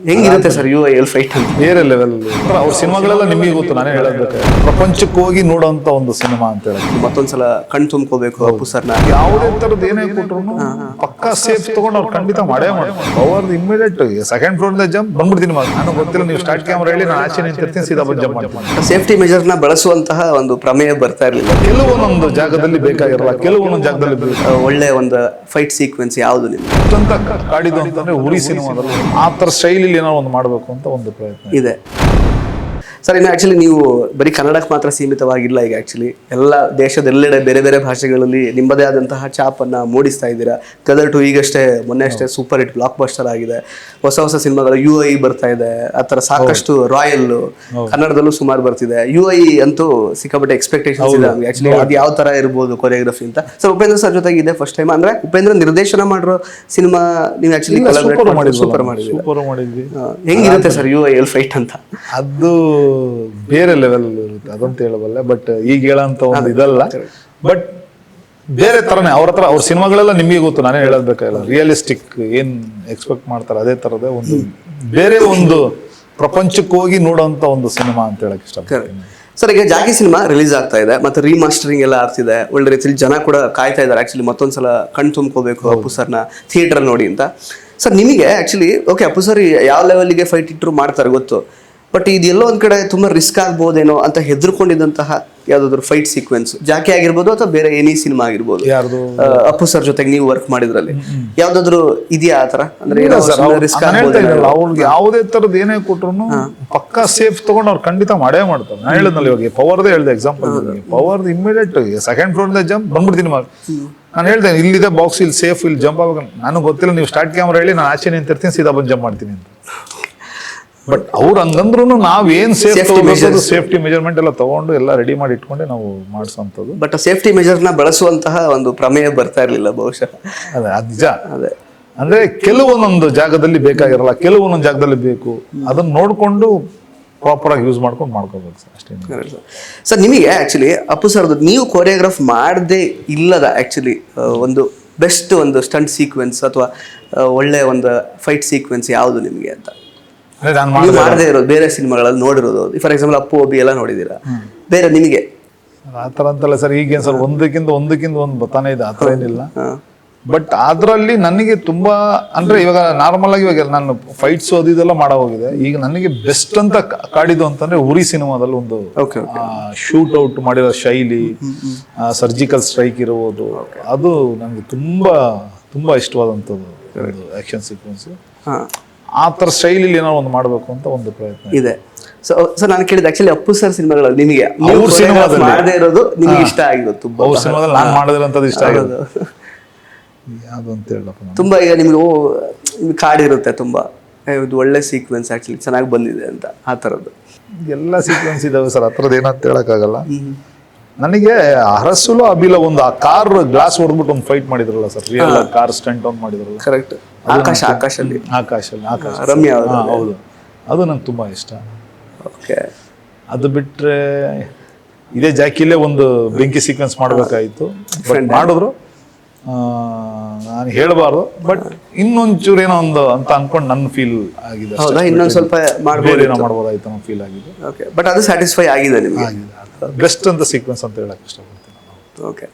ಹೆಂಗಿರುತ್ತೆ sir UIL fight ಅಂತ? ಬೇರೆ ಲೆವೆಲ್. ಅವ್ರ ಸಿನಿಮಾಗಳೆಲ್ಲ ನಿಮಗೆ ಗೊತ್ತು, ನಾನೇ ಹೇಳಬೇಕು, ಪ್ರಪಂಚಕ್ಕೆ ಹೋಗಿ ನೋಡೋಂತ ಒಂದು ಸಿನಿಮಾ ಅಂತ ಹೇಳಿ. ಮತ್ತೊಂದ್ಸಲ ಕಣ್ ತುಂಬ್ಕೋಬೇಕು ಅಪ್ಪು ಸರ್ನ. ಯಾವುದೇ ತರದ್ ಏನೇ ಕೊಟ್ರು ಪಕ್ಕಾ ಸೇಫ್ ತಗೊಂಡು ಅವ್ರು ಖಂಡಿತ ಮಾಡೇ ಮಾಡ್ತಾರೆ. ಅವ್ರದ್ದು ಇಮಿಡಿಯೇಟ್ ಸೆಕೆಂಡ್ ಫ್ಲೋರ್ ಜಂಪ್ ಬಂದ್ಬಿಡ್ತೀನಿ. ನಾನು ಗೊತ್ತಿಲ್ಲ, ನೀವು ಸ್ಟಾರ್ಟ್ ಕ್ಯಾಮ್ರಾ ಹೇಳಿ ನಾನು ಆಚೆ ನಿಂತಿರ್ತೀನಿ, ಸೀದಾ ಬಂದು ಜಂಪ್ ಮಾಡ್ತೀನಿ. ಸೇಫ್ಟಿ ಮೆಜರ್ ನ ಬಳಸುವಂತಹ ಒಂದು ಪ್ರಮೇಯ ಬರ್ತಾ ಇರಲಿಲ್ಲ. ಕೆಲವೊಂದೊಂದು ಜಾಗದಲ್ಲಿ ಬೇಕಾಗಿರಲ್ಲ, ಕೆಲವೊಂದೊಂದು ಜಾಗದಲ್ಲಿ ಒಳ್ಳೆ ಒಂದು ಫೈಟ್ ಸೀಕ್ವೆನ್ಸ್ ಯಾವುದು ನಿಮ್ಗೆ ಅಂತ ಕಾಡಿದ್ದು ಅಂತಂದ್ರೆ ಉರಿ ಸಿನಿಮಾದಲ್ಲಿ ಆ ತರ ಶೈಲಿ ಏನೋ ಒಂದು ಮಾಡಬೇಕು ಅಂತ ಒಂದು ಪ್ರಯತ್ನ ಇದೆ ಸರ್. ಇನ್ನು ಆಕ್ಚುಲಿ ನೀವು ಬರೀ ಕನ್ನಡಕ್ಕೆ ಮಾತ್ರ ಸೀಮಿತವಾಗಿಲ್ಲ. ಈಗ ಆಕ್ಚುಲಿ ಎಲ್ಲ ದೇಶದೆಲ್ಲೆಡೆ ಬೇರೆ ಬೇರೆ ಭಾಷೆಗಳಲ್ಲಿ ನಿಮ್ಮದೇ ಆದಂತಹ ಛಾಪನ್ನು ಮೂಡಿಸ್ತಾ ಇದ್ದೀರಾ. ಗದರ್ 2 ಈಗಷ್ಟೇ ಮೊನ್ನೆ ಅಷ್ಟೇ ಸೂಪರ್ ಹಿಟ್ ಬ್ಲಾಕ್ ಬಸ್ಟರ್ ಆಗಿದೆ. ಹೊಸ ಹೊಸ ಸಿನಿಮಾಗಳು UI ಬರ್ತಾ ಇದೆ. ಆ ಥರ ಸಾಕಷ್ಟು ರಾಯಲ್ ಕನ್ನಡದಲ್ಲೂ ಸುಮಾರು ಬರ್ತಿದೆ. UI ಅಂತೂ ಸಿಕ್ಕಾಪಟ್ಟೆ ಎಕ್ಸ್ಪೆಕ್ಟೇಷನ್ಸ್ ಇದೆ ನಮಗೆ. ಆಕ್ಚುಲಿ ಅದು ಯಾವ ಥರ ಇರ್ಬೋದು ಕೊರಿಯೋಗ್ರಫಿ ಅಂತ. ಸರ್ ಉಪೇಂದ್ರ ಸರ್ ಜೊತೆಗೆ ಇದೆ ಫಸ್ಟ್ ಟೈಮ್. ಅಂದ್ರೆ ಉಪೇಂದ್ರ ನಿರ್ದೇಶನ ಮಾಡಿರೋ ಸಿನಿಮಾ ನೀವು ಆಕ್ಚುಲಿ ಸೂಪರ್ ಮಾಡಿದ್ವಿ. ಹೆಂಗಿರುತ್ತೆ ಸರ್ UIL ಫೈಟ್ ಅಂತ? ಅದು ಬೇರೆ ಲೆವೆಲ್ ಇರುತ್ತೆ, ಅದಂತ ಹೇಳಬಲ್ಲೆ. ಬಟ್ ಈಗ ಹೇಳಂತ ಒಂದು ಇದಲ್ಲ, ಬಟ್ ಬೇರೆ ತರನೇ. ಅವ್ರ ಸಿನಿಮಾಗಳೆಲ್ಲ ನಿಮಗೆ ಗೊತ್ತು, ನಾನೇ ಹೇಳಬೇಕಾಗಿಲ್ಲ. ರಿಯಲಿಸ್ಟಿಕ್ ಏನ್ ಎಕ್ಸ್ಪೆಕ್ಟ್ ಮಾಡ್ತಾರೆ ಅದೇ ತರದೇ ಒಂದು ಬೇರೆ ಒಂದು ಪ್ರಪಂಚಕ್ಕೆ ಹೋಗಿ ನೋಡೋಂತ ಒಂದು ಸಿನಿಮಾ ಅಂತ ಹೇಳಕ್ ಇಷ್ಟಪಡ್ತೀನಿ. ಸರ್ ಈಗ ಜಾಕಿ ಸಿನಿಮಾ ರಿಲೀಸ್ ಆಗ್ತಾ ಇದೆ, ಮತ್ತೆ ರೀಮಾಸ್ಟರಿಂಗ್ ಎಲ್ಲ ಆಗ್ತಿದೆ. ಒಳ್ಳೆ ರೀತಿಯಲ್ಲಿ ಜನ ಕೂಡ ಕಾಯ್ತಾ ಇದ್ದಾರೆ ಆಕ್ಚುಲಿ ಮತ್ತೊಂದ್ಸಲ ಕಣ್ ತುಂಬ್ಕೋಬೇಕು ಅಪ್ಪು ಸರ್ನ ಥಿಯೇಟರ್ ನೋಡಿ ಅಂತ. ಸರ್ ನಿಮಗೆ ಆಕ್ಚುಲಿ ಓಕೆ ಅಪ್ಪು ಸರ್ ಯಾವ ಲೆವೆಲ್ಗೆ ಫೈಟ್ ಇಟ್ಟರು ಮಾಡ್ತಾರೆ ಗೊತ್ತು, ಬಟ್ ಇದೆಲ್ಲೋ ಒಂದ್ ಕಡೆ ತುಂಬಾ ರಿಸ್ಕ್ ಆಗ್ಬೋದೇನೋ ಅಂತ ಹೆದರ್ಕೊಂಡಿದ್ದಂತಹ ಯಾವ್ದಾದ್ರು ಫೈಟ್ ಸೀಕ್ವೆನ್ಸ್ ಜಾಕಿ ಆಗಿರ್ಬೋದು ಅಥವಾ ಬೇರೆ ಎನಿ ಸಿನಿಮಾ ಆಗಿರ್ಬೋದು, ಅಪ್ಪು ಸರ್ ಜೊತೆಗೆ ನೀವು ವರ್ಕ್ ಮಾಡಿದ್ರಲ್ಲಿ ಯಾವ್ದಾದ್ರು ಇದೆಯಾ ಆತರ? ಅಂದ್ರೆ ರಿಸ್ಕ್ ಅವ್ರಿಗೆ ಯಾವುದೇ ತರದ್ ಏನೇ ಕೊಟ್ರು ಪಕ್ಕಾ ಸೇಫ್ ತಗೊಂಡು ಅವ್ರು ಖಂಡಿತ ಮಾಡೇ ಮಾಡ್ತಾರೆ. ನಾನು ಹೇಳಿದ್ನಲ್ಲ ಇವಾಗ ಪವರ್ದೇ ಹೇಳ್ದೆ example. Power immediate second floor jump ಬಂದ್ಬಿಡ್ತೀನಿ. ನಾನು ಹೇಳ್ತೇನೆ ಇಲ್ಲಿದೆ ಬಾಕ್ಸ್, ಇಲ್ಲಿ ಸೇಫ್, ಇಲ್ಲಿ ಜಂಪ್ ಆಗ್ಬೇಕು. ನಾನು ಗೊತ್ತಿಲ್ಲ, ನೀವು ಸ್ಟಾರ್ಟ್ ಕ್ಯಾಮ್ರಾ ಹೇಳಿ ನಾನು ಆಚೆ ನಿಂತಿರ್ತೀನಿ, ಸೀದಾ ಬಂದು ಜಂಪ್ ಮಾಡ್ತೀನಿ ಅಂತ. ಬಟ್ ಅವ್ರು ಹಂಗಂದ್ರು ನಾವೇನ್ ಸೇಫ್ಟಿ ಮೆಜರ್ಮೆಂಟ್ ಎಲ್ಲ ತಗೊಂಡು ಎಲ್ಲ ರೆಡಿ ಮಾಡಿ ಇಟ್ಕೊಂಡೆ ನಾವು ಮಾಡಿಸುವಂಥದ್ದು. ಬಟ್ ಸೇಫ್ಟಿ ಮೆಜರ್ ನ ಬಳಸುವಂತಹ ಒಂದು ಪ್ರಮೇಯ ಬರ್ತಾ ಇರ್ಲಿಲ್ಲ ಬಹುಶಃ. ಅದೇ ಅದು ನಿಜ. ಅದೇ ಅಂದ್ರೆ ಕೆಲವೊಂದೊಂದು ಜಾಗದಲ್ಲಿ ಬೇಕಾಗಿರಲ್ಲ, ಕೆಲವೊಂದೊಂದು ಜಾಗದಲ್ಲಿ ಬೇಕು. ಅದನ್ನ ನೋಡ್ಕೊಂಡು ಪ್ರಾಪರ್ ಆಗಿ ಯೂಸ್ ಮಾಡ್ಕೋಬೇಕು ಸರ್, ಅಷ್ಟೇ. ಸರ್ ನಿಮಗೆ ಆಕ್ಚುಲಿ ಅಪ್ಪು ಸರ್ ನೀವು ಕೊರಿಯೋಗ್ರಾಫ್ ಮಾಡದೆ ಇಲ್ಲದ ಆಕ್ಚುಲಿ ಒಂದು ಬೆಸ್ಟ್ ಒಂದು ಸ್ಟಂಟ್ ಸೀಕ್ವೆನ್ಸ್ ಅಥವಾ ಒಳ್ಳೆ ಒಂದು ಫೈಟ್ ಸೀಕ್ವೆನ್ಸ್ ಯಾವುದು ನಿಮಗೆ ಅಂತ? ಮಾಡದೇ ಇರೋದು ಬೇರೆ ಸಿನಿಮಾಗಳಲ್ಲಿ ನೋಡಿರೋದು, ಫಾರ್ ಎಕ್ಸಾಂಪಲ್ ಅಪ್ಪು ಒಬ್ಬಿ ಎಲ್ಲ ನೋಡಿದೀರಾ, ಬೇರೆ ನಿಮಗೆ ಆತರ ಅಂತಲ್ಲ ಸರ್. ಈಗೇನ್ ಸರ್ ಒಂದಕ್ಕಿಂತ ಒಂದು ಬತಾನೆ ಇದೆ, ಆತರ ಏನಿಲ್ಲ. ಬಟ್ ಅದ್ರಲ್ಲಿ ನನಗೆ ತುಂಬಾ ಅಂದ್ರೆ ಇವಾಗ ನಾರ್ಮಲ್ ಆಗಿ ಇವಾಗ ನಾನು ಫೈಟ್ಸ್ ಇದೆಲ್ಲ ಮಾಡೋ ಹೋಗಿದೆ. ಈಗ ನನಗೆ ಬೆಸ್ಟ್ ಅಂತ ಕಾಡಿದ್ದು ಅಂತಂದ್ರೆ ಉರಿ ಸಿನಿಮಾದಲ್ಲಿ ಒಂದು ಶೂಟ್ ಔಟ್ ಮಾಡಿರೋ ಶೈಲಿ, ಸರ್ಜಿಕಲ್ ಸ್ಟ್ರೈಕ್ ಇರುವುದು, ಅದು ನನಗೆ ತುಂಬಾ ಇಷ್ಟವಾದಂಥದ್ದು ಆಕ್ಷನ್ ಸೀಕ್ವೆನ್ಸ್. ಆ ತರ ಶೈಲಿ ಏನೋ ಒಂದು ಮಾಡಬೇಕು ಅಂತ ಒಂದು ಪ್ರಯತ್ನ ಇದೆ. ಸರ್ ನಾನು ಕೇಳಿದ ಆಕ್ಚುಲಿ ಅಪ್ಪು ಸರ್ ಸಿನಿಮಾಗಳಲ್ಲಿ ನಿಮಗೆ ಮಾಡದೇ ಇರೋದು ನಿಮಗೆ ಇಷ್ಟ ಆಗಿರೋದು ತುಂಬಾ? ಅವ್ರ ಸಿನಿಮಾದಲ್ಲಿ ನಾನು ಮಾಡೋದಿರೋಂಥದ್ದು ಇಷ್ಟ ಆಗೋದು ಯಾವುದು ಅಂತ ಹೇಳಪ್ಪ. ತುಂಬಾ ಈಗ ನಿಮ್ಗೆ ಕಾಡಿರುತ್ತೆ ತುಂಬಾ, ಇದು ಒಳ್ಳೆ ಸೀಕ್ವೆನ್ಸ್ ಆಕ್ಚುಲಿ ಚೆನ್ನಾಗಿ ಬಂದಿದೆ ಅಂತ, ಆ ತರದ್ದು ಎಲ್ಲ ಸೀಕ್ವೆನ್ಸ್ ಇದಾವೆ ಸರ್. ಆ ಥರದ್ದು ಏನಂತ ಹೇಳಕ್ಕಾಗಲ್ಲ. ನನಗೆ ಅರಸುಲು ಅಬಿಲ ಒಂದು ಆ ಕಾರ್ ಗ್ಲಾಸ್ ಹೊಡೆದ್ಬಿಟ್ಟು ಒಂದು ಫೈಟ್ ಮಾಡಿದ್ರಲ್ಲ ಸರ್, ರಿಯಲ್ ಕಾರ್ ಸ್ಟಂಟ್ ಒಂದು ಮಾಡಿದ್ರಲ್ಲ. ಕರೆಕ್ಟ್. ಆಕಾಶಲ್ಲಿ ರಮ್ಯಾ, ಹೌದು, ಅದು ನಂಗೆ ತುಂಬಾ ಇಷ್ಟ. ಓಕೆ. ಅದು ಬಿಟ್ರೆ ಇದೇ ಜಾಕಿಲೇ ಒಂದು ಬೆಂಕಿ ಸೀಕ್ವೆನ್ಸ್ ಮಾಡಬೇಕಾಯಿತು, ಬಟ್ ಮಾಡಿದ್ರು. ನಾನು ಹೇಳಬಾರ್ದು, ಬಟ್ ಇನ್ನೊಂಚೂರು ಏನೋ ಒಂದು ಅಂತ ಅನ್ಕೊಂಡು ನನ್ನ ಫೀಲ್ ಆಗಿದೆ. ಇನ್ನೊಂದು ಸ್ವಲ್ಪ ಮಾಡ್ಬೋದಾಯ್ತು ಅನ್ನೋ ಫೀಲ್ ಆಗಿದೆ. ಬಟ್ ಅದು ಸ್ಯಾಟಿಸ್ಫೈ ಆಗಿದೆ ನಿಮಗೆ? ಬೆಸ್ಟ್ ಅಂತ ಸೀಕ್ವೆನ್ಸ್ ಅಂತ ಹೇಳಕ್ ಇಷ್ಟಪಡ್ತೀನಿ. ಓಕೆ.